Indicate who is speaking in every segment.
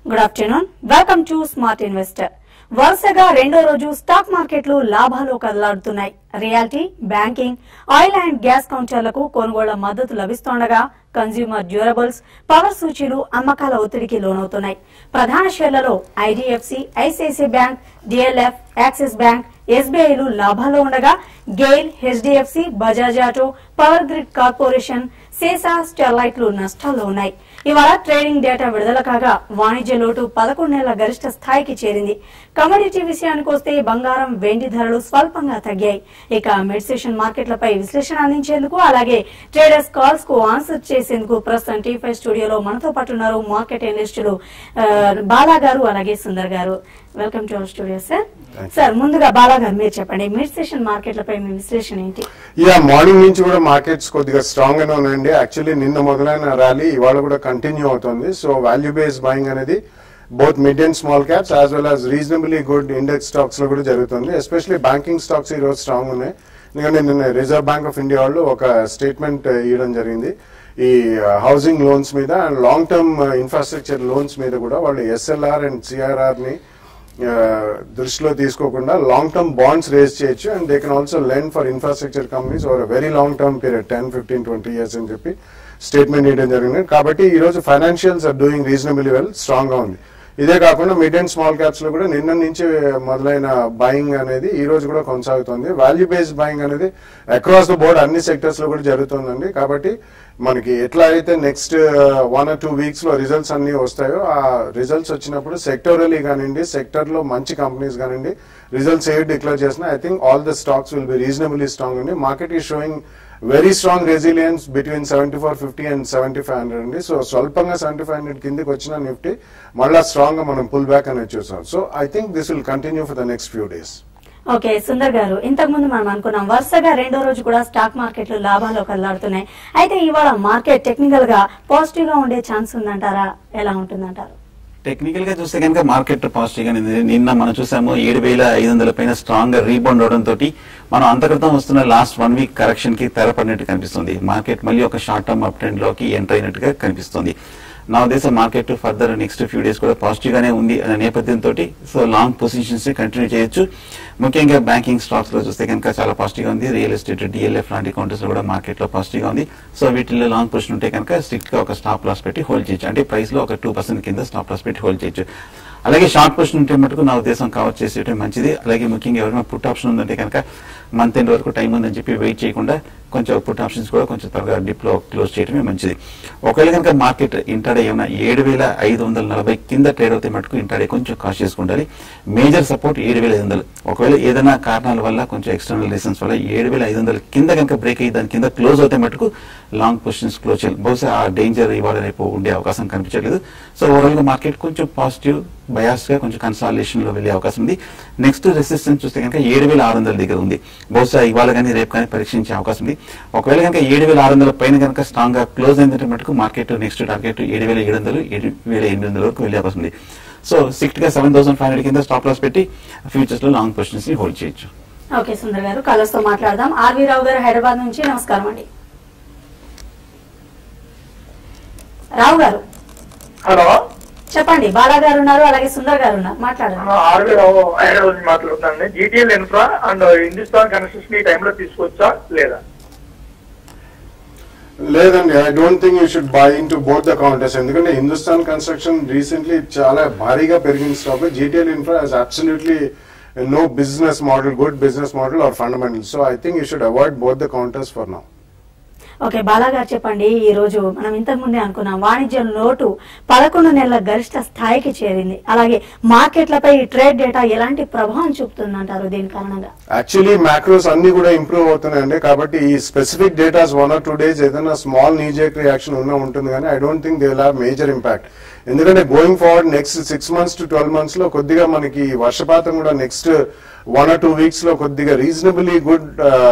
Speaker 1: Good afternoon, welcome to smart investor. వరుసగా రెండో రోజు స్టాక్ మార్కెట్లు లాభాలు కదలాడుతున్నాయి. Realty, banking, oil and gas కౌంటర్లకు కొనుగోళ్ల మద్దతు లభిస్తుండగా కన్స్యూమర్ డ్యూరబుల్స్, పవర్ సూచీలు అమ్మకాల ఒత్తిడికి లోనవుతున్నాయి. ప్రధాన షేర్లలో IDFC, ICICI bank, DLF, Axis bank, ఎస్బీఐలు లాభాల్లో ఉండగా GAIL, HDFC, Bajaj auto, power grid corporation, Sesa, స్టెర్లైట్లు నష్టాల్లో ఉన్నాయి. ఇవాళ ట్రేడింగ్ డేటా విడుదల కాగా వాణిజ్య లోటు 11 నెలల గరిష్ట స్థాయికి చేరింది. కమోడిటీ విషయానికి వస్తే బంగారం, వెండి ధరలు స్వల్పంగా తగ్గాయి. ఇక మిడ్ సెషన్ మార్కెట్లపై విశ్లేషణ అందించేందుకు అలాగే ట్రేడర్స్ కాల్స్ కు ఆన్సర్ చేసేందుకు ప్రస్తుతం T5 స్టూడియోలో మనతో పాటు ఉన్నారు మార్కెట్ అనలిస్టులు బాలా గారు అలాగే సుందర్ గారు. Welcome to our studio sir. Sir, ముందుగా బాలా గారు మీరు చెప్పండి, మిడ్ సెషన్ మార్కెట్లపై మీ విశ్లేషణ ఏంటి?
Speaker 2: మార్నింగ్ నుంచి కూడా మార్కెట్స్ కొద్దిగా స్ట్రాంగ్ గానే ఉన్నాయండి. యాక్చువల్లీ నిన్న మొదలైన ర్యాలీ ఇవాళ కూడా కంటిన్యూ అవుతుంది. సో వాల్యూ బేస్డ్ బయింగ్ అనేది both mid and small caps as well as reasonably good index stocks లో కూడా జరుగుతుంది. ఎస్పెషల్లీ బ్యాంకింగ్ స్టాక్స్ ఈ రోజు స్ట్రాంగ్ ఉన్నాయి. ఎందుకంటే నిన్న రిజర్వ్ బ్యాంక్ ఆఫ్ ఇండియా వాళ్ళు ఒక స్టేట్మెంట్ ఇవ్వడం జరిగింది. ఈ హౌసింగ్ లోన్స్ మీద and long term infrastructure loans మీద కూడా వాళ్ళు SLR అండ్ CRR ని దృష్టిలో తీసుకోకుండా లాంగ్ టర్మ్ బాండ్స్ రేజ్ చేయొచ్చు and they can also lend for infrastructure companies over very long term period 10, 15, 20 years అని చెప్పి స్టేట్మెంట్ ఇవ్వడం జరిగింది. కాబట్టి ఈ రోజు financials are doing reasonably well, strong గా ఉంది. ఇదే కాకుండా మిడ్ అండ్ స్మాల్ క్యాప్స్ లో కూడా నిన్న నుంచి మొదలైన బయింగ్ అనేది ఈ రోజు కూడా కొనసాగుతుంది. వాల్యూ బేస్డ్ బయింగ్ అనేది అక్రాస్ ద బోర్డ్ అన్ని సెక్టర్స్ లో కూడా జరుగుతుందండి. కాబట్టి మనకి ఎట్లా అయితే నెక్స్ట్ 1 or 2 weeks లో రిజల్ట్స్ అన్ని వస్తాయో ఆ రిజల్ట్స్ వచ్చినప్పుడు సెక్టోరల్లీ కానివ్వండి, సెక్టర్ లో మంచి కంపెనీస్ కానివ్వండి, రిజల్ట్స్ ఏవి డిక్లేర్ చేసినా I think all the stocks will be reasonably strong అండి. మార్కెట్ ఈ showing very strong resilience between 7450 and 7500 అండి. సో స్వల్పంగా 7500 కిందకి వచ్చిన నిఫ్టీ మళ్ళా స్ట్రాంగ్ గా మనం పుల్ బ్యాక్ అనేది చూసాం. So I think this will continue for the next few days.
Speaker 1: Okay Sundar గారు, ఇంతకు ముందు మనం అనుకున్నాం వరుసగా రెండో రోజు కూడా స్టాక్ మార్కెట్లు లాభాలు కదలాడుతున్నాయి. అయితే ఇవాళ మార్కెట్ టెక్నికల్ గా పాజిటివ్ గా ఉండే ఛాన్స్ ఉందంటారా? ఎలా ఉంటుందంటారు?
Speaker 3: టెక్నికల్ గా చూస్తే కనుక మార్కెట్ పాజిటివ్ గా నిన్న మనం చూసాము 7500 పైన స్ట్రాంగ్ గా రీబౌండ్ అవడం తోటి మనం అంతక్రితం వస్తున్న లాస్ట్ 1 week కరెక్షన్ కి తెరపడినట్టు కనిపిస్తుంది. మార్కెట్ మళ్ళీ ఒక షార్ట్ టర్మ్ అప్ ట్రెండ్ లోకి ఎంటర్ అయినట్టుగా కనిపిస్తుంది. నా ఉద్దేశం market further next few days కూడా పాజిటివ్ గానే ఉంది అనే నేపథ్యంతో సో లాంగ్ పొజిషన్స్ కంటిన్యూ చేయొచ్చు. ముఖ్యంగా బ్యాంకింగ్ స్టాక్స్ లో చూస్తే కనుక చాలా పాజిటివ్ గా ఉంది. రియల్ ఎస్టేట్, డిఎల్ఎఫ్ లాంటి కౌంటర్స్ లో కూడా మార్కెట్ లో పాజిటివ్ గా ఉంది. సో వీటిలో లాంగ్ పొజిషన్ ఉంటే కనుక స్ట్రిక్ట్ గా ఒక స్టాప్ లాస్ పెట్టి హోల్డ్ చేయొచ్చు. అంటే ప్రైస్ లో ఒక 2% కింద స్టాప్ లాస్ పెట్టి హోల్డ్ చేయొచ్చు. అలాగే షార్ట్ పొజిషన్ ఉంటే మటుకు నా ఉద్దేశం కవర్ చేసేయడం మంచిది. అలాగే ముఖ్యంగా ఎవరైనా పుట్ ఆప్షన్ ఉందంటే కనుక మంత్ ఎండ్ వరకు టైం ఉందని చెప్పి వెయిట్ చేయకుండా కొంచెం పుట్ ఆప్షన్స్ కూడా కొంచెం త్వరగా డిప్ లో క్లోజ్ చేయడమే మంచిది. ఒకవేళ కనుక మార్కెట్ ఇంటర్డే ఏమైనా 7540 కింద ట్రేడ్ అవుతే మటుకు ఇంటర్డే కొంచెం కాషియస్ ఉండాలి. Major support 7500. ఒకవేళ ఏదైనా కారణాల వల్ల కొంచెం ఎక్స్టర్నల్ రీజన్స్ వల్ల 7500 కింద కనుక బ్రేక్ అయ్యి దాని కింద క్లోజ్ అవుతే మటుకు లాంగ్ పొజిషన్స్ క్లోజ్ చేయాలి. బహుశా ఆ డేంజర్ ఇవాళ రేపు ఉండే అవకాశం కనిపించట్లేదు. సో ఓవరాల్ గా మార్కెట్ కొంచెం పాజిటివ్ బయాస్ గా కొంచెం కన్సాలిడేషన్ లో వెళ్లే అవకాశం ఉంది. నెక్స్ట్ రెసిస్టెన్స్ చూస్తే కనుక 7600 దగ్గర ఉంది. బహుశా ఇవాళ కానీ రేపు కానీ పరీక్షించే అవకాశం ఉంది. ఒకవేళ కనుక 7600 పైన కనుక స్ట్రాంగ్ గా క్లోజ్ అయిందంటే మటుకు మార్కెట్ నెక్స్ట్ టార్గెట్ 7700, 7800 వరకు వెళ్లే అవకాశం ఉంది. సో స్ట్రిక్ట్ గా 7500 కింద స్టాప్ లాస్ పెట్టి ఫ్యూచర్స్ లో లాంగ్ పొజిషన్స్ ని హోల్డ్ చేయొచ్చు.
Speaker 1: ఓకే సుందర్ గారు, కాలర్స్ తో మాట్లాడదాం. ఆర్వి రావు గారు హైదరాబాద్ నుంచి, నమస్కారం అండి. రావు గారు
Speaker 4: హలో
Speaker 1: చెప్పండి. బాలా గారు ఉన్నారు, అలాగే సుందర్ గారు ఉన్నారు, మాట్లాడండి.
Speaker 4: ఆర్వి రావు హైదరాబాద్ నుంచి మాట్లాడుతానండి. GTL infra and Hindustan construction ఈ టైంలో తీసుకోవచ్చా లేదా?
Speaker 2: లేదండి, I don't think you should buy into both the counters. ఎందుకంటే హిందుస్థాన్ కన్స్ట్రక్షన్ రీసెంట్లీ చాలా భారీగా పెరిగిన stock. GTL infra has absolutely no business model, good business model or fundamentals. So I think you should avoid both the counters for now.
Speaker 1: Okay Bala గారు చెప్పండి, ఈ రోజు మనం ఇంతకు ముందే అనుకున్నాం వాణిజ్య లోటు 11 నెలల గరిష్ట స్థాయికి చేరింది. అలాగే మార్కెట్లపై ట్రేడ్ డేటా ఎలాంటి ప్రభావం చూపుతుందంటారు దీని కారణంగా?
Speaker 2: యాక్చువల్లీ మ్యాక్రోస్ అన్ని కూడా ఇంప్రూవ్ అవుతున్నాయండి. కాబట్టి ఈ స్పెసిఫిక్ డేటాస్ 1 or 2 days ఏదైనా స్మాల్ నీజేక్ రియాక్షన్ ఉంటుంది కానీ I don't think they will have major impact. ఎందుకంటే going forward next 6 months to 12 months లో కొద్దిగా మనకి వర్షపాతం కూడా నెక్స్ట్ 1 or 2 weeks లో కొద్దిగా రీజనబుల్లీ గుడ్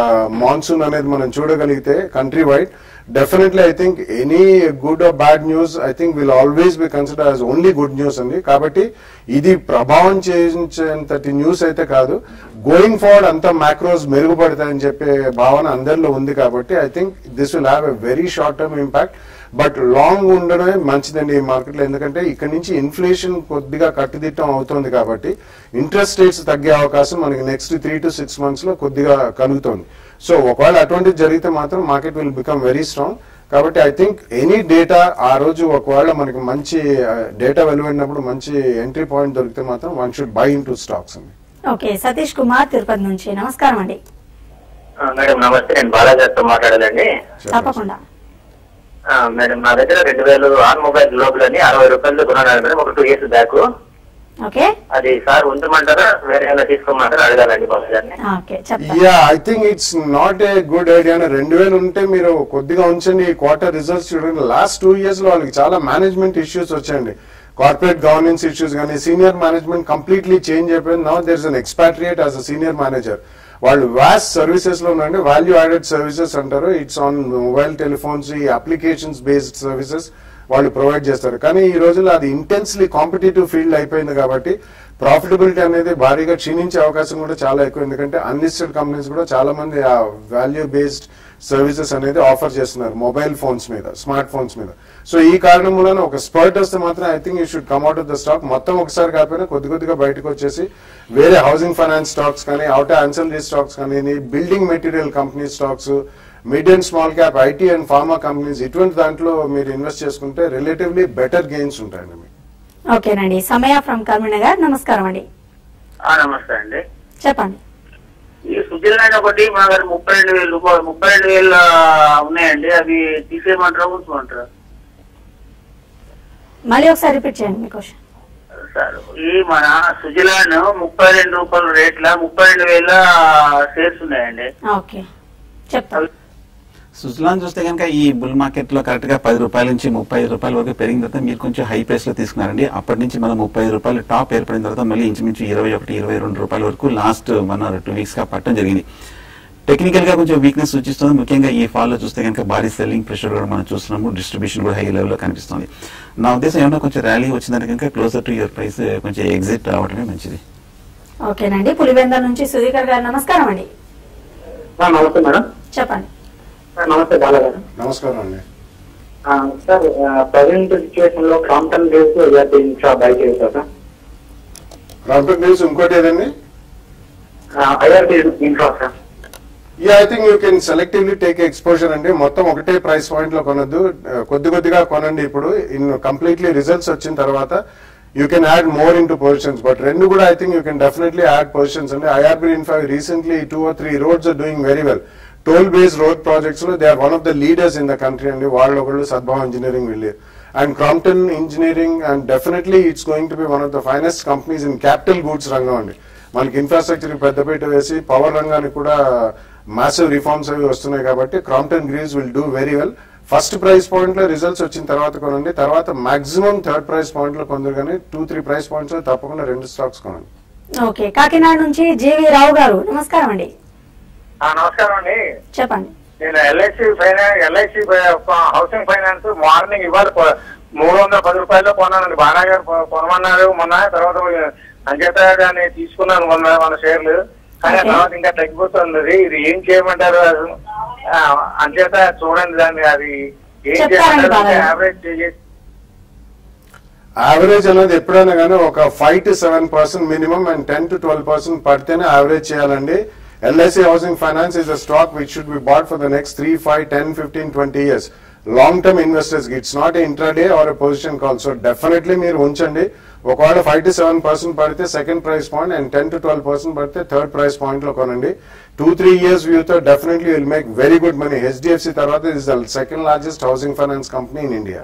Speaker 2: మాన్సూన్ అనేది మనం చూడగలిగితే country wide right. Definitely, I think any good or bad news, I think will always be considered as only good news అండి. కాబట్టి ఇది ప్రభావం చేయించేంతటి న్యూస్ అయితే కాదు. గోయింగ్ ఫార్వర్డ్ అంతా మ్యాక్రోస్ మెరుగుపడతాయని చెప్పే భావన అందరిలో ఉంది కాబట్టి I think this will have a very short term impact. But long ఉండడమే మంచిదండి ఈ మార్కెట్లో. ఎందుకంటే ఇక్కడ నుంచి ఇన్ఫ్లేషన్ కొద్దిగా కట్టుదిట్టం అవుతుంది కాబట్టి ఇంట్రెస్ట్ రేట్స్ తగ్గే అవకాశం మనకి నెక్స్ట్ 3 to 6 months లో కొద్దిగా కలుగుతుంది. సో ఒకవేళ అటువంటిది జరిగితే మాత్రం market will become very strong. కాబట్టి ఐ థింక్ ఎనీ డేటా ఆ రోజు ఒకవేళ మనకి మంచి డేటా వెలువడినప్పుడు మంచి ఎంట్రీ పాయింట్ దొరికితే మాత్రం one should buy in to stocks అండి.
Speaker 1: ఓకే, సతీష్ కుమార్ తిరుపతి నుంచి, నమస్కారం అండి.
Speaker 5: మేడం నమస్తే, నేను బాలాజీతో మాట్లాడాలండి.
Speaker 1: తప్పకుండా
Speaker 5: మేడం, నా దగ్గర 2000 ఆటోమొబైల్ గ్లోబల్ అని 60 రూపాయలు కొన్నాను మేడం, ఒక 2 years బ్యాక్.
Speaker 1: ఓకే,
Speaker 5: అది సార్ ఉంచమంటారా వేరే ఏమైనా తీసుకోమంటారా అడగాలండి Balaji.
Speaker 2: Yeah, I think it's not a good idea. 2000 ఉంటే మీరు కొద్దిగా ఉంచండి. ఈ క్వార్టర్ రిజల్ట్స్ చూడండి. లాస్ట్ 2 years లో వాళ్ళకి చాలా మేనేజ్మెంట్ ఇష్యూస్ వచ్చాయండి. కార్పొరేట్ గవర్నెన్స్ ఇష్యూస్ కానీ సీనియర్ మేనేజ్మెంట్ కంప్లీట్లీ చేంజ్ అయిపోయింది. Now there is an expatriate as a senior manager. వాళ్ళు వాస్ట్ సర్వీసెస్ లో ఉండండి, వాల్యూ యాడెడ్ సర్వీసెస్ అంటారు. ఇట్స్ ఆన్ మొబైల్ టెలిఫోన్స్, ఈ అప్లికేషన్స్ బేస్డ్ సర్వీసెస్ వాళ్ళు ప్రొవైడ్ చేస్తారు. కానీ ఈ రోజుల్లో అది ఇంటెన్స్లీ కాంపిటేటివ్ ఫీల్డ్ అయిపోయింది కాబట్టి ప్రాఫిటబిలిటీ అనేది భారీగా క్షీణించే అవకాశం కూడా చాలా ఎక్కువ. ఎందుకంటే అన్లిస్టెడ్ కంపెనీస్ కూడా చాలా మంది ఆ వాల్యూ బేస్డ్ సర్వీసెస్ అనేది ఆఫర్ చేస్తున్నారు మొబైల్ ఫోన్స్ మీద, స్మార్ట్ ఫోన్స్ మీద. సో ఈ కారణం వలన ఒక స్పర్ట్ వస్తే మాత్రం I think you should come out of the stock. మొత్తం ఒకసారి కాకపోయినా కొద్ది కొద్దిగా బయటకు వచ్చేసి వేరే హౌసింగ్ ఫైనాన్స్ స్టాక్స్ కానీ, అవుట్ ఆన్సలరీ స్టాక్స్ కానీ, building material company stocks, mid and small cap IT and pharma companies, ఇటువంటి దాంట్లో మీరు ఇన్వెస్ట్ చేసుకుంటే రిలేటివ్లీ బెటర్ గెయిన్స్ ఉంటాయండి మీకు.
Speaker 1: ఓకేనండి. సమయ ఫ్రమ్ కరీంనగర్, నమస్కారం అండి.
Speaker 5: నమస్తే అండి,
Speaker 1: చెప్పండి.
Speaker 5: ఈ స్విట్జర్లాండ్ ఒకటి మా దగ్గర 32,000 ఉన్నాయండి, అవి తీసేయమంటారా ఉంచమంటారా?
Speaker 1: మళ్ళీ ఒకసారి రిపీట్ చేయండి మీ క్వశ్చన్.
Speaker 5: సార్, ఈ మన స్విట్జర్లాండ్ 32 రూపాయల రేట్ల 32,000 షేర్స్ ఉన్నాయండి.
Speaker 1: ఓకే, చెప్తాను.
Speaker 3: స్విట్జర్లాండ్ చూస్తే కనుక ఈ బుల్ మార్కెట్ లో కరెక్ట్ గా 10 రూపాయల నుంచి 35 రూపాయల వరకు పెరిగిన తర్వాత మీరు కొంచెం హై ప్రైస్ లో తీసుకున్నారండి. అప్పటి నుంచి మనం 35 రూపాయలు టాప్ ఏర్పడిన తర్వాత మళ్ళీ ఇంచుమించు 21-22 రూపాయల వరకు లాస్ట్ 1 or 2 weeks గా పట్టడం జరిగింది. టెక్నికల్ గా కొంచెం వీక్నెస్ సూచిస్తుంది. ముఖ్యంగా ఈ ఫాల్ లో చూస్తే కనుక భారీ సెల్లింగ్ ప్రెషర్ కూడా మనం చూస్తున్నాము. డిస్ట్రిబ్యూషన్ కూడా హై లెవెల్ లో కనిపిస్తుంది. నా ఉద్దేశం ఏమన్నా కొంచెం ర్యాలీ వచ్చిందంటే కనుక క్లోజర్ టు యువర్ ప్రైస్ కొంచెం ఎగ్జిట్ అవడమే మంచిది.
Speaker 1: ఓకేనండి. పులివెందుల నుంచి సుధీకర్ గారు, నమస్కారం అండి.
Speaker 5: నమస్తే మేడం.
Speaker 1: చెప్పండి.
Speaker 5: నమస్తే బాలా గారు.
Speaker 2: నమస్కారం అండి.
Speaker 5: సార్, ప్రజెంట్ సిచ్యువేషన్ లో క్రాంప్టన్ గ్రీవ్స్ ఇన్ఫ్రా బై చేశారు సార్.
Speaker 2: క్రాంప్టన్ గ్రీవ్స్ ఇంకోటి ఏదండి?
Speaker 5: IRB infra sir.
Speaker 2: Yeah, I think you can selectively take exposure అండి. మొత్తం ఒకటే ప్రైస్ పాయింట్ లో కొనొద్దు, కొద్ది కొద్దిగా కొనండి. ఇప్పుడు కంప్లీట్లీ రిజల్ట్స్ వచ్చిన తర్వాత you can add more into positions. But రెండు కూడా I think you can definitely add positions అండి. IRB infra recently 2 or 3 roads are doing very well. Toll based road projects లో they are one of the leaders in the country అండి. వాళ్ళు ఒకళ్ళు Sadbhav engineering వెళ్ళి and Crompton engineering, and definitely it's going to be one of the finest companies in capital goods రంగం అండి. మనకి infrastructure పెద్దపీట వేసి పవర్ రంగానికి కూడా మాసివ్ రిఫార్మ్స్ అవి వస్తున్నాయి కాబట్టి Crompton Greaves will do very well. First price point లో రిజల్ట్స్ వచ్చిన తర్వాత కొనండి. తర్వాత మాక్సిమం థర్డ్ ప్రైస్ పాయింట్ లో కొందరు కానీ 2-3 ప్రైస్ పాయింట్స్ లో తప్పకుండా 2 స్టాక్స్ కొనండి.
Speaker 1: ఓకే, కాకినాడ నుంచి జీవి రావు గారు, నమస్కారం అండి.
Speaker 4: నమస్కారం అండి,
Speaker 1: చెప్పండి.
Speaker 4: నేను ఎల్ఐసి హౌసింగ్ ఫైనాన్స్ మార్నింగ్ ఇవాళ 310 రూపాయల్లో కొన్నానండి. బాగా గారు కొనమన్నారు మొన్న, తర్వాత అంచేత దాన్ని తీసుకున్నాను మన షేర్లు. కానీ తర్వాత ఇంకా తగ్గిపోతుంది. ఇది ఏం చేయమంటారు? అంచేత చూడండి దాన్ని, అది ఏం చేయమంటారు?
Speaker 2: యావరేజ్ అనేది ఎప్పుడైనా కానీ ఒక 5 to 7% మినిమం అండ్ 10 to 12% పడితేనే యావరేజ్ చేయాలండి. LIC housing finance is a stock which should be bought for the next 3, 5, 10, 15, 20 years. Long term investors కి it's not intraday or position call. So definitely మీరు ఉంచండి. ఒకవేళ 5 to 7% పడితే second price point and 10 to 12% పడితే third price point లో కొనండి. 2-3 years view తో definitely will make very good money. HDFC తర్వాత is the second largest housing finance company in India.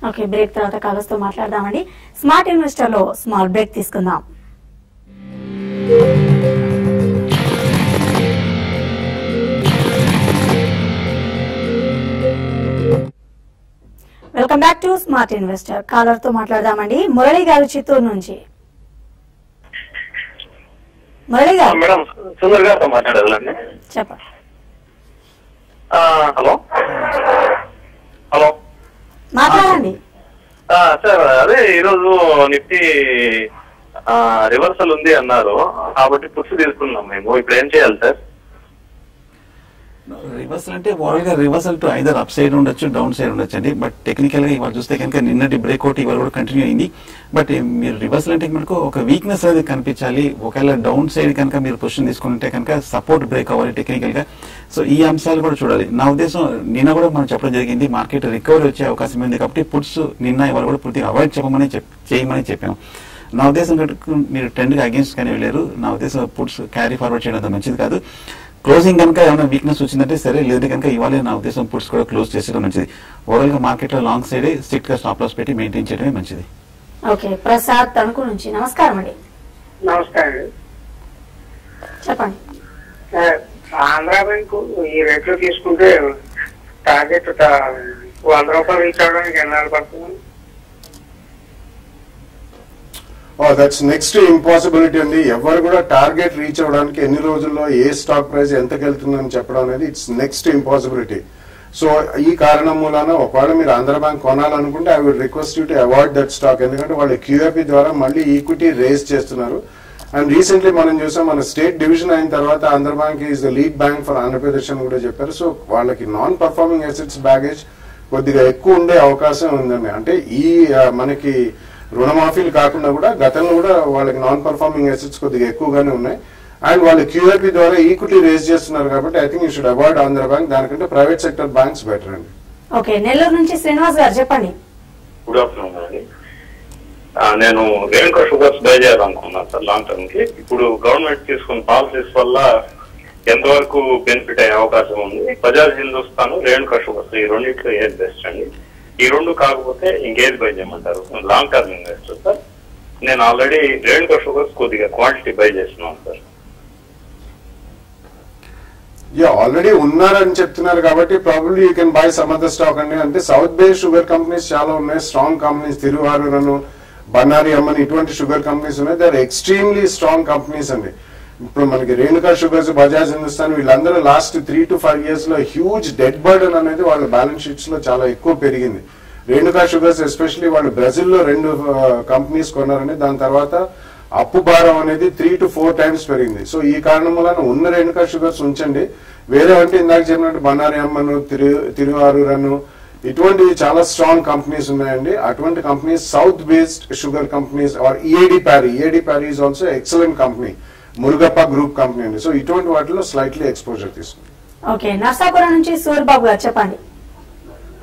Speaker 1: Okay, break తర్వాత కాలర్స్ తో మాట్లాడదామండి. స్మార్ట్ ఇన్వెస్టర్ లో small break తీసుకుందాం. Welcome back to smart investor. Caller తో మాట్లాడదామండి. మురళి గారు చిత్తూరు నుంచి. మురళి గారు,
Speaker 5: మేడం సుందర్ గారితో మాట్లాడాలండి.
Speaker 1: చెప్పండి.
Speaker 4: హలో హలో
Speaker 1: మాట్లాడండి.
Speaker 4: సార్ అదే ఈరోజు నిఫ్టీ రివర్సల్ ఉంది అన్నారు కాబట్టి పుష్ తీసుకున్నాం మేము. ఇప్పుడు ఏం చేయాలి సార్?
Speaker 3: రివర్సల్ అంటే ఓవరాల్ గా reversal to either up side ఉండొచ్చు, డౌన్ సైడ్ ఉండొచ్చు అండి. బట్ టెక్నికల్ గా ఇవాళ చూస్తే కనుక నిన్నటి బ్రేక్అవుట్ ఇవాళ కూడా కంటిన్యూ అయింది. బట్ మీరు రివర్సల్ అంటే మనకు ఒక వీక్నెస్ అనేది కనిపించాలి. ఒకవేళ డౌన్ సైడ్ కనుక మీరు పొజిషన్ తీసుకుంటే కనుక సపోర్ట్ బ్రేక్ అవ్వాలి టెక్నికల్ గా. సో ఈ అంశాలు కూడా చూడాలి. నా ఉద్దేశం నిన్న కూడా మనం చెప్పడం జరిగింది, మార్కెట్ రికవరీ వచ్చే అవకాశం ఉంది కాబట్టి పుట్స్ నిన్న ఇవాళ కూడా పూర్తిగా అవాయిడ్ చేయమని చెప్పాము. నా ఉద్దేశం మీరు ట్రెండ్ గా అగేన్స్ట్ కానీ వెళ్ళారు. నా ఉద్దేశం పుట్స్ క్యారీ ఫార్వర్డ్ చేయడం అంత మంచిది కాదు. క్లోజింగ్ కనుక ఏమైనా వీక్నెస్ వచ్చిందంటే సరే, లేదంటే కనుక ఇవాళ నా ఉద్దేశం పుట్స్ కూడా క్లోజ్ చేసేయడం మంచిది. ఓవరాల్ గా మార్కెట్ లో లాంగ్ సైడ్ స్ట్రిక్ట్ గా స్టాప్ లాస్ పెట్టి మెయింటైన్ చేయడమే మంచిది.
Speaker 1: ఓకే, ప్రసాద్ తణుకు నుంచి. నమస్కారం అండి.
Speaker 5: నమస్కారం.
Speaker 1: చెప్పండి.
Speaker 5: ఆంధ్రా బ్యాంక్ ఈ రేట్లో తీసుకుంటే టార్గెట్ 100 రూపాయలు రీచ్ అవడానికి ఎన్నాళ్ళు పడుతుంది?
Speaker 2: దట్స్ నెక్స్ట్ ఇంపాసిబిలిటీ అండి. ఎవరు కూడా టార్గెట్ రీచ్ అవడానికి ఎన్ని రోజుల్లో ఏ స్టాక్ ప్రైస్ ఎంతకి వెళ్తుందని చెప్పడం అనేది ఇట్స్ నెక్స్ట్ ఇంపాసిబిలిటీ. సో ఈ కారణం మూలాన ఒకవేళ మీరు ఆంధ్ర బ్యాంక్ కొనాలనుకుంటే I would request you to avoid that stock. ఎందుకంటే వాళ్ళు క్యూఎపీ ద్వారా మళ్ళీ ఈక్విటీ రేస్ చేస్తున్నారు. అండ్ రీసెంట్లీ మనం చూసాం, మన స్టేట్ డివిజన్ అయిన తర్వాత Andhra bank is the lead bank for Andhra Pradesh అని కూడా చెప్పారు. సో వాళ్ళకి నాన్ పర్ఫార్మింగ్ అసెట్స్ బ్యాగేజ్ కొద్దిగా ఎక్కువ ఉండే అవకాశం ఉందండి. అంటే ఈ మనకి రుణమాఫీలు కాకుండా కూడా గతంలో కూడా వాళ్ళకి నాన్ పర్ఫార్మింగ్ అసెట్స్ కొద్దిగా ఎక్కువగానే ఉన్నాయి. అండ్ వాళ్ళు క్యూఐపీ ద్వారా ఈక్విటీ రేస్ చేస్తున్నారు కాబట్టి I think you should avoid Andhra bank. దానికంటే ప్రైవేట్ సెక్టర్ బ్యాంక్స్ బెటర్ అండి.
Speaker 1: ఓకే, నెల్లూరు నుంచి శ్రీనివాస్ గారు చెప్పండి.
Speaker 4: గుడ్ ఆఫ్టర్నూన్ అండి. నేను రేణుకా షుగర్స్ బై చేయాలనుకున్నాను సార్ లాంగ్ టర్మ్ కి. ఇప్పుడు గవర్నమెంట్ తీసుకున్న పాలసీస్ వల్ల ఎంతవరకు బెనిఫిట్ అయ్యే అవకాశం ఉంది? బజాజ్ హిందుస్థాన్, రేణుకా షుగర్స్ ఈ రెండింటిలో ఏది బెస్ట్ అండి? ఈ రెండు కాకపోతే ఇంకేది బై చేయమంటారు? Long term investor sir. నేను ఆల్రెడీ రేణుకా షుగర్స్ కొద్దిగా క్వాంటిటీ బై చేస్తున్నాను సార్.
Speaker 2: ఆల్రెడీ ఉన్నారని చెప్తున్నారు కాబట్టి probably you can buy some other stock అండి. అంటే సౌత్ బేస్ షుగర్ కంపెనీస్ చాలా ఉన్నాయి, స్ట్రాంగ్ కంపెనీస్. తిరువారూరను, బన్నారి అమ్మని ఇటువంటి షుగర్ కంపెనీస్ ఉన్నాయి. They are extremely strong companies అండి. ఇప్పుడు మనకి రేణుకా షుగర్స్, బజాజ్ హిందుస్థాన్ వీళ్ళందరూ లాస్ట్ 3 to 5 years లో హ్యూజ్ డెట్ బర్డన్ అనేది వాళ్ళ బ్యాలెన్స్ షీట్స్ లో చాలా ఎక్కువ పెరిగింది. రేణుకా షుగర్స్ ఎస్పెషల్లీ వాళ్ళు బ్రెజిల్లో 2 కంపెనీస్ కొన్నారని, దాని తర్వాత అప్పు భారం అనేది 3 to 4 times పెరిగింది. సో ఈ కారణం వలన ఉన్న రేణుకా షుగర్స్ ఉంచండి. వేరే అంటే ఇందాక చెప్పినట్టు బన్నారి అమ్మను, తిరువారూరను ఇటువంటివి చాలా స్ట్రాంగ్ కంపెనీస్ ఉన్నాయండి. అటువంటి companies south based sugar companies are EID Parry is also excellent company, Murugappa group company అండి. సో ఇటువంటి వాటిలో స్లైట్లీ ఎక్స్పోజర్ తీసుకుంది.
Speaker 1: ఓకే, నర్సాపురం నుంచి సూర్యబాబు గారు చెప్పండి.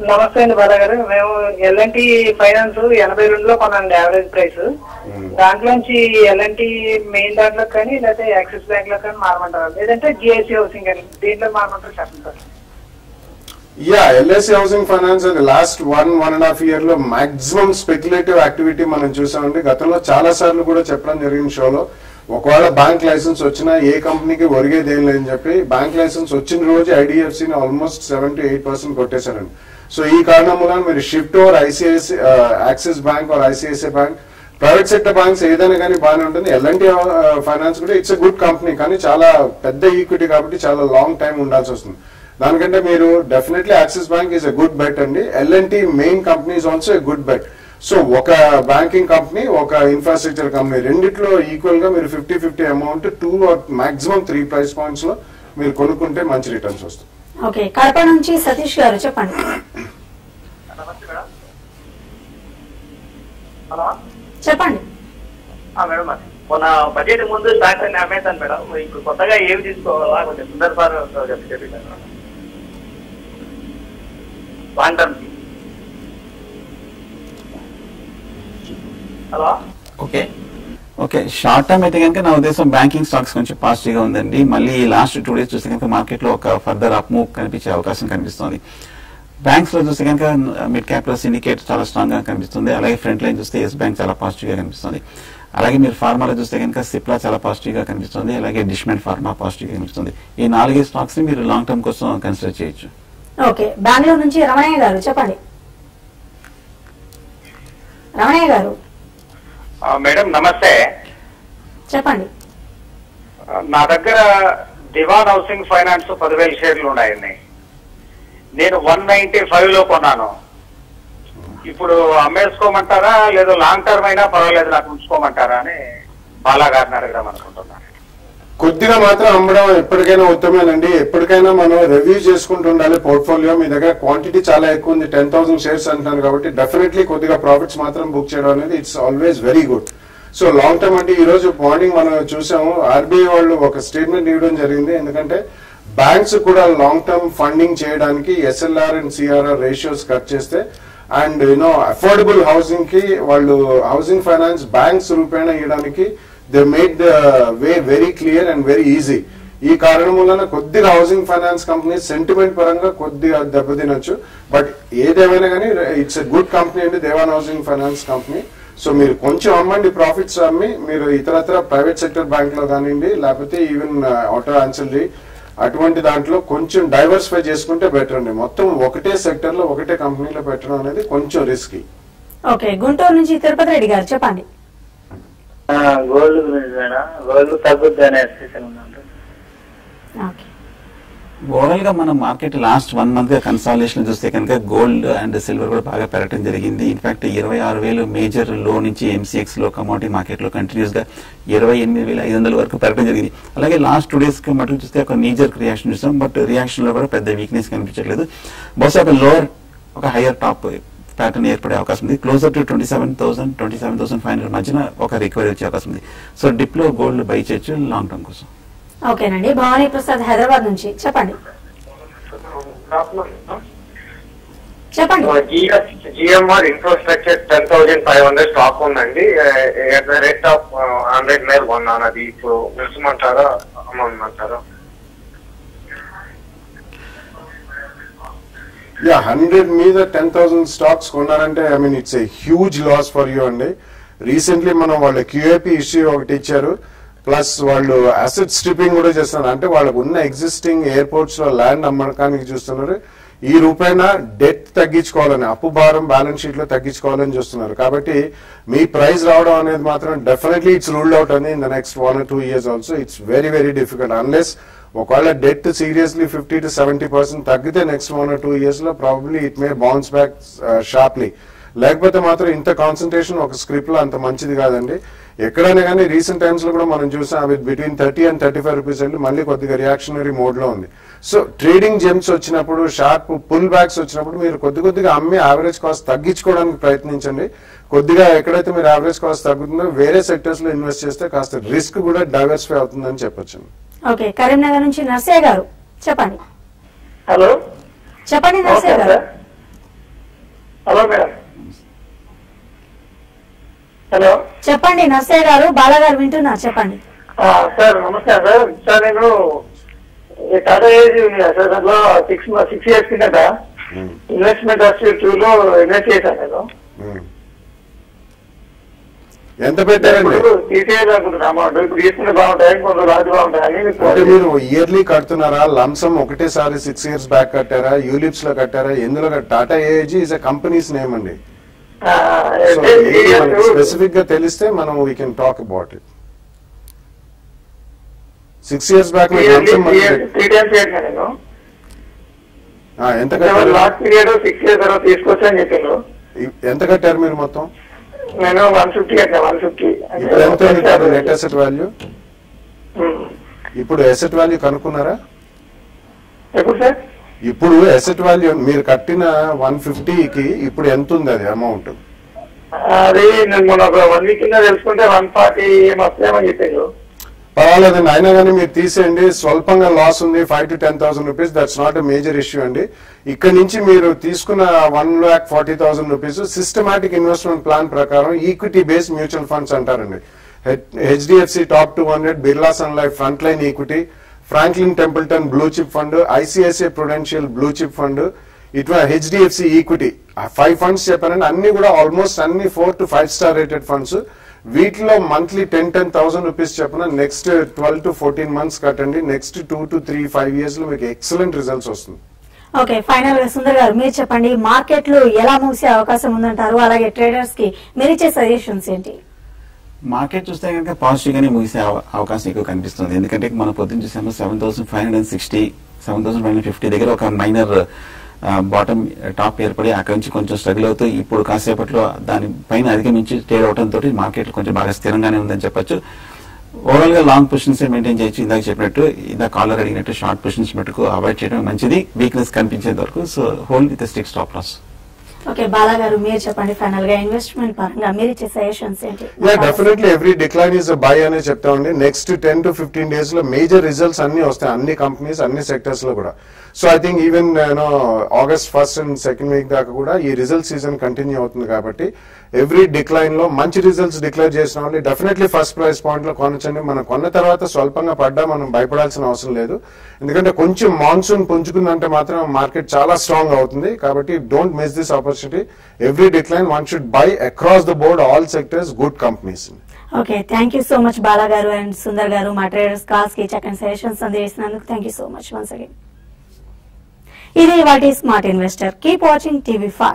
Speaker 5: నమస్తే అండి బాలా గారు. మేము ఎల్ఎన్టీ ఫైనాన్స్ 82లో కొనండి యావరేజ్ ప్రైస్. దాంట్లోంచి ఎల్ఎన్టీ మెయిన్ దాంట్లో కానీ లేకపోతే యాక్సిస్ బ్యాంక్ లో కానీ మారమంటారు, లేదంటే జిఐసి హౌసింగ్ అని దీంట్లో మారమంటారు చెప్పండి సార్.
Speaker 2: ఎల్ఐసి హౌసింగ్ ఫైనాన్స్ అది లాస్ట్ 1.5 year లో మాక్సిమం స్పెక్యులేటివ్ యాక్టివిటీ మనం చూసామండి. గతంలో చాలా సార్లు కూడా చెప్పడం జరిగిన షోలో, ఒకవేళ బ్యాంక్ లైసెన్స్ వచ్చినా ఏ కంపెనీకి ఒరిగేది ఏం లేదని చెప్పి బ్యాంక్ లైసెన్స్ వచ్చిన రోజు ఐడిఎఫ్సిని ఆల్మోస్ట్ 7 to 8% కొట్టేశారండి. సో ఈ కారణం వల్ల మీరు shift over Axis Bank or ICICI Bank, private sector banks ఏదైనా కానీ బాగానే ఉంటుంది. ఎల్ఎన్టీ ఫైనాన్స్ కూడా ఇట్స్ ఎ గుడ్ కంపెనీ, కానీ చాలా పెద్ద ఈక్విటీ కాబట్టి చాలా లాంగ్ టైం ఉండాల్సి వస్తుంది. దానికంటే మీరు definitely Axis bank is a good bet అండి. LNT main company is also a good bet. So ఒక బ్యాంకింగ్ కంపెనీ, ఒక ఇన్ఫ్రాస్ట్రక్చర్ కంపెనీ రెండిట్లో ఈక్వల్ గా మీరు 50-50 amount 2 or maximum 3 price points లో మీరు కొనుక్కుంటే మంచి రిటర్న్స్ వస్తుంది.
Speaker 1: ఓకే, కడప నుంచి సతీష్ గారు చెప్పండి.
Speaker 5: హలో
Speaker 1: చెప్పండి.
Speaker 5: మేడం, మొన్న బడ్జెట్ ముందు స్టాక్స్ అన్ని అమ్మేస్తాను మేడం. ఇప్పుడు కొత్తగా ఏమి తీసుకోవాలా కొంచెం సుందర్ సార్ చెప్పి లాంగ్ టర్మ్ కి. హలో
Speaker 3: ఓకే, షార్ట్ టర్మ్ అయితే కనుక నా ఉద్దేశం బ్యాంకింగ్ స్టాక్స్ కొంచెం పాజిటివ్ గా ఉందండి. మళ్ళీ లాస్ట్ 2 days చూస్తే కనుక మార్కెట్ లో ఒక ఫర్దర్ అప్ మూవ్ కనిపించే అవకాశం కనిపిస్తుంది. బ్యాంక్స్ లో చూస్తే కనుక మిడ్ క్యాప్ లో సిండికేట్ చాలా స్ట్రాంగ్ గా కనిపిస్తుంది. అలాగే ఫ్రంట్ లైన్ చూస్తే ఎస్ బ్యాంక్ చాలా పాజిటివ్ గా కనిపిస్తుంది. అలాగే మీరు ఫార్మాలో చూస్తే కనుక సిప్లా చాలా పాజిటివ్ గా కనిపిస్తుంది. అలాగే డిష్మెంట్ ఫార్మా పాజిటివ్ గా కనిపిస్తుంది. ఈ 4 స్టాక్స్ ని మీరు లాంగ్ టర్మ్ కోసం కన్సిడర్ చేయొచ్చు.
Speaker 1: ఓకే, బెంగళూరు నుంచి రమణయ్య గారు చెప్పండి. రమణయ్య గారు
Speaker 4: మేడం నమస్తే.
Speaker 1: చెప్పండి.
Speaker 4: నా దగ్గర దివాన్ హౌసింగ్ ఫైనాన్స్ 10,000 షేర్లు ఉన్నాయండి. నేను 195 లో కొన్నాను. ఇప్పుడు అమ్మేసుకోమంటారా లేదా లాంగ్ టర్మ్ అయినా పర్వాలేదు నాకు ఉంచుకోమంటారా అని బాలా గారిని అడగడం అనుకుంటున్నాను.
Speaker 2: కొద్దిగా మాత్రం అమ్మడం ఎప్పటికైనా ఉత్తమేనండి. ఎప్పటికైనా మనం రివ్యూ చేసుకుంటూ ఉండాలి పోర్ట్ఫోలియో. మీ దగ్గర క్వాంటిటీ చాలా ఎక్కువ ఉంది, 10,000 షేర్స్ అంటున్నారు కాబట్టి డెఫినెట్లీ కొద్దిగా ప్రాఫిట్స్ మాత్రం బుక్ చేయడం అనేది it's always very good. So long term అంటే ఈ రోజు మార్నింగ్ మనం చూసాము ఆర్బీఐ వాళ్ళు ఒక స్టేట్మెంట్ ఇవ్వడం జరిగింది. ఎందుకంటే బ్యాంక్స్ కూడా లాంగ్ టర్మ్ ఫండింగ్ చేయడానికి SLR and CRR ratios cut చేస్తే అండ్ అఫోర్డబుల్ హౌసింగ్ కి వాళ్ళు హౌసింగ్ ఫైనాన్స్ బ్యాంక్స్ రూపేణ ఇవ్వడానికి they made the way very clear and very easy. ఈ కారణం వలన కొద్దిగా హౌసింగ్ ఫైనాన్స్ కంపెనీ సెంటిమెంట్ పరంగా కొద్దిగా దెబ్బతినొచ్చు. బట్ ఏదేమైనా కానీ ఇట్స్ ఎ గుడ్ కంపెనీ అండి దేవాన్ హౌసింగ్ ఫైనాన్స్ కంపెనీ. సో మీరు కొంచెం అమ్మండి, ప్రాఫిట్స్ అమ్మి మీరు ఇతరత్ర ప్రైవేట్ సెక్టర్ బ్యాంక్ లో కానివ్వండి లేకపోతే ఈవెన్ ఆటో ఆన్సిలరీ అటువంటి దాంట్లో కొంచెం డైవర్సిఫై చేసుకుంటే బెటర్ అండి. మొత్తం ఒకటే సెక్టర్ లో ఒకటే కంపెనీలో పెట్టడం అనేది కొంచెం రిస్కీ.
Speaker 1: ఓకే, గుంటూరు నుంచి తిరుపతి రెడ్డి గారు చెప్పండి.
Speaker 5: గోల్డ్ గురించి మేడం, గోల్డ్ తగ్గుద్ది అనే ఎక్స్పెక్టేషన్ ఉందండి.
Speaker 1: ఓకే,
Speaker 3: ఓవరాల్ గా మనం మార్కెట్ లాస్ట్ 1 month గా కన్సాలిడేషన్ చూస్తే కనుక గోల్డ్ అండ్ సిల్వర్ కూడా బాగా పెరగడం జరిగింది. ఇన్ఫాక్ట్ 26,000 మేజర్ లో నుంచి ఎంసీఎక్స్ లో కమోడిటీ మార్కెట్ లో కంటిన్యూస్ గా 28,500 వరకు పెరగడం జరిగింది. అలాగే లాస్ట్ 2 days కి మటుకు చూస్తే ఒక మేజర్ రియాక్షన్ చూస్తాం. బట్ రియాక్షన్ లో కూడా పెద్ద వీక్నెస్ కనిపించట్లేదు. బహుశా ఒక లోవర్ ఒక హైయర్ టాప్ ప్యాటర్న్ ఏర్పడే అవకాశం ఉంది. క్లోజర్ టు 27,000 27,500 మధ్యన ఒక రికవరీ వచ్చే అవకాశం ఉంది. సో డిప్ లో గోల్డ్ బై చేయొచ్చు లాంగ్ టర్మ్ కోసం.
Speaker 1: ఓకేనండి. భవానీ ప్రసాద్ హైదరాబాద్ నుంచి చెప్పండి. చెప్పండి.
Speaker 4: జిఎంఆర్ ఇన్ఫ్రాస్ట్రక్చర్ 10,500 స్టాక్ ఉందండి. ఎట్ ద రేట్ ఆఫ్ 100 మీద కొన్నాను. అది ఇప్పుడు ఉంచమంటారా అమ్మమంటారా?
Speaker 2: 100 మీద 10,000 స్టాక్స్ కొన్నారంటే I mean it's a huge loss for you అండి. రీసెంట్లీ మనం వాళ్ళ క్యూఏపీ ఇష్యూ ఒకటి ఇచ్చారు. ప్లస్ వాళ్ళు అసెట్ స్ట్రిప్పింగ్ కూడా చేస్తున్నారు. అంటే వాళ్ళకు ఉన్న ఎగ్జిస్టింగ్ ఎయిర్పోర్ట్స్ లో ల్యాండ్ అమ్మకానికి చూస్తున్నారు. ఈ రూపాయినా డెట్ తగ్గించుకోవాలని, అప్పు భారం బ్యాలెన్స్ షీట్ లో తగ్గించుకోవాలని చూస్తున్నారు. కాబట్టి మీ ప్రైస్ రావడం అనేది మాత్రం డెఫినెట్లీ ఇట్స్ రూల్డ్ అవుట్ అని in the next 1 or 2 years also. It's very very difficult unless ఒకవేళ డెట్ సీరియస్లీ 50 to 70% తగ్గితే నెక్స్ట్ 1 or 2 years లో probably it may bounce back sharply. లేకపోతే మాత్రం ఇంత కాన్సన్ట్రేషన్ ఒక స్క్రిప్ట్ లో అంత మంచిది కాదండి. ఎక్కడైనా కానీ రీసెంట్ టైమ్స్ లో కూడా మనం చూసాం అవి బిట్వీన్ 30 and 35 రూపీస్ వెళ్ళి మళ్ళీ కొద్దిగా రియాక్షనరీ మోడ్ లో ఉంది. సో ట్రేడింగ్ జెమ్స్ వచ్చినప్పుడు షార్ప్ పుల్ బ్యాక్స్ వచ్చినప్పుడు మీరు కొద్దిగా అమ్మి యావరేజ్ కాస్ట్ తగ్గించుకోవడానికి ప్రయత్నించండి. కొద్దిగా ఎక్కడైతే మీరు యావరేజ్ కాస్ట్ తగ్గుతుందో వేరే సెక్టర్స్ లో ఇన్వెస్ట్ చేస్తే కాస్త రిస్క్ కూడా డైవర్సిఫై అవుతుందని చెప్పొచ్చు.
Speaker 1: ఓకే, కరీంనగర్ నుంచి నర్సయ్య గారు చెప్పండి.
Speaker 5: హలో
Speaker 1: చెప్పండి నర్సయ్య గారు.
Speaker 5: Hello madam. హలో
Speaker 1: చెప్పండి నర్సయ్య గారు. బాలగారు వింటున్నారు, చెప్పండి.
Speaker 5: సార్ నమస్తే సార్. సార్ నేను టాటా ఏజీ ఉంది కదా సార్, దాంట్లో 6 years కిందట ఇన్వెస్ట్మెంట్ లో ఇన్వెస్ట్ చేశాను నేను.
Speaker 2: ఎంత పెట్టారండి?
Speaker 5: తీసేయాలనుకుంటున్నా అమౌంట్. ఇప్పుడు తీసుకుంటే బాగుంటాయి, కొంచెం రాజు బాగుంటాయి.
Speaker 2: అంటే మీరు ఇయర్లీ కడుతున్నారా, లంసమ్ ఒకటేసారి 6 years బ్యాక్ కట్టారా, యూలిప్స్ లో కట్టారా, ఎందులో? Tata AIG is a companies name అండి. స్పెసిఫిక్ గా తెలిస్తే మనం we can talk about it. 6 years back ఎంత కట్టారు?
Speaker 5: లాస్ట్ పీరియడ్ 6 years తర్వాత తీసుకొచ్చని చెప్పారు.
Speaker 2: ఎంత కట్టారు మీరు మొత్తం?
Speaker 5: నేను 150 కట్టా. 150.
Speaker 2: ఇప్పుడు ఎంత ఉంది నెట్ అసెట్ వాల్యూ? ఇప్పుడు అసెట్ వాల్యూ కనుక్కున్నారా?
Speaker 5: ఎప్పుడు సార్?
Speaker 2: ఇప్పుడు అసెట్ వాల్యూ మీరు కట్టిన 150కి ఇప్పుడు ఎంత ఉంది అది అమౌంట్?
Speaker 5: అది నేను మొన్న 1 week కింద తెలుసుకుంటే 140 వస్తాయని చెప్పారు.
Speaker 2: పర్వాలేదండి, అయినా కానీ మీరు తీసేయండి. స్వల్పంగా లాస్ ఉంది, 5 to 10,000 rupees. That's not a major issue అండి. ఇక్కడ నుంచి మీరు తీసుకున్న 1,40,000 రూపీస్ సిస్టమాటిక్ ఇన్వెస్ట్మెంట్ ప్లాన్ ప్రకారం ఈక్విటీ బేస్డ్ మ్యూచువల్ ఫండ్స్ అంటారండి. HDFC top 200, Birla sun life front line equity, Franklin Templeton blue chip fund, ICICI Prudential blue chip fund, ఇట్లా HDFC equity 5 funds చెప్పానండి. అన్ని కూడా ఆల్మోస్ట్ అన్ని 4 to 5 star రేటెడ్ ఫండ్స్. వీటిలో monthly 10,000 rupees చెప్పిన next 12 to 14 months కట్టండి. Next 2 to 3-5 years లో మీకు ఎక్సలెంట్ రిజల్ట్స్ వస్తుంది.
Speaker 1: ఓకే, ఫైనల్ గా సుందర్ గారు మీరు చెప్పండి, మార్కెట్లు ఎలా ముగిసే అవకాశం ఉందంటారు? అలాగే ట్రేడర్స్ కి మీరు ఇచ్చే సజెషన్స్ ఏంటి?
Speaker 3: మార్కెట్ చూస్తే కనుక పాజిటివ్ గానే ముగిసే అవకాశం ఎక్కువ కనిపిస్తుంది. ఎందుకంటే మనం పొద్దున్న చూసాము 7,560 7,550 దగ్గర ఒక మైనర్ బాటమ్ టాప్ ఏర్పడి అక్కడి నుంచి కొంచెం స్ట్రగుల్ అవుతూ ఇప్పుడు కాసేపట్లో దాని పైన అధిగమించి ట్రేడ్ అవడంతో మార్కెట్ కొంచెం బాగా స్థిరంగానే ఉందని చెప్పొచ్చు. ఓవరాల్ గా లాంగ్ పొజిషన్స్ మెయింటైన్ చేయొచ్చు. ఇందాక చెప్పినట్టు ఇందాక కాలర్ అడిగినట్టు షార్ట్ పొజిషన్స్ మటుకు అవాయిడ్ చేయడం మంచిది వీక్నెస్ కనిపించేంత వరకు. So hold with stick stop loss.
Speaker 1: Okay Bala గారు మీరు చెప్పండి ఫైనల్ గా ఇన్వెస్ట్మెంట్ పరంగా మీరు ఇచ్చే సజెషన్స్ ఏంటి?
Speaker 2: Definitely every decline is by అనే చెప్తామండి. నెక్స్ట్ 10 to 15 days లో మేజర్ రిజల్ట్స్ అన్ని వస్తాయి అన్ని కంపెనీస్ అన్ని సెక్టర్స్ లో కూడా. So I think even August 1st and 2nd week దాకా కూడా ఈ రిజల్ట్ సీజన్ కంటిన్యూ అవుతుంది కాబట్టి ఎవ్రీ డిక్లైన్ లో మంచి రిజల్ట్స్ డిక్లేర్ చేసిన వాళ్ళు డెఫినెట్లీ ఫస్ట్ ప్రైస్ పాయింట్ లో కొనొచ్చండి. మనం కొన్న తర్వాత స్వల్పంగా పడ్డా మనం భయపడాల్సిన అవసరం లేదు. ఎందుకంటే కొంచెం మాన్సూన్ పుంజుకుందంటే మాత్రం మార్కెట్ చాలా స్ట్రాంగ్ అవుతుంది. కాబట్టి don't miss this opportunity. Every decline one should buy across the board all sectors good companies.
Speaker 1: Okay thank you so much Bala గారు అండ్ సుందర్ గారు మా ట్రేడర్స్ కాల్స్ కి చక్కని సజెషన్స్ అందించినందుకు thank you so much once again. ఇది వాటి smart investor. Keep watching TV5.